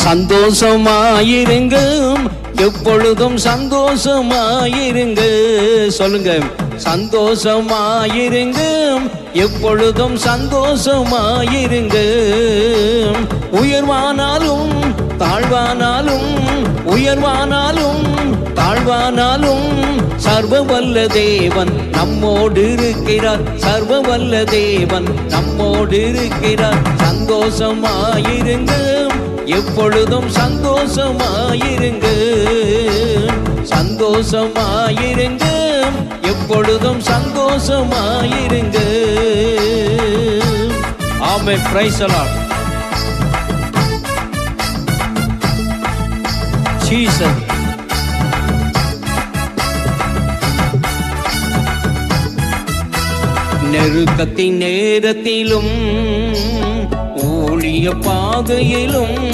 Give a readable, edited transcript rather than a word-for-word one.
சந்தோஷமாயிருங்க, எப்பொழுதும் சந்தோஷமாயிருங்க. சொல்லுங்க, சந்தோஷமாயிருங்க, எப்பொழுதும் சந்தோஷமாயிருங்க. உயர்வானாலும் தாழ்வானாலும், உயர்வானாலும் தாழ்வானாலும் சர்வ வல்ல தேவன் நம்மோடு இருக்கிறார். சர்வ வல்ல தேவன் நம்மோடு இருக்கிறார். சந்தோஷமாயிருங்க, எப்பொழுதும் சந்தோஷமாயிருங்க. சந்தோஷமாயிருங்க, எப்பொழுதும் சந்தோஷமாயிருங்க. ஆமென். Praise the Lord. ஜீசஸ். நெருக்கத்தின் நேரத்திலும் ஊழிய பாதையிலும்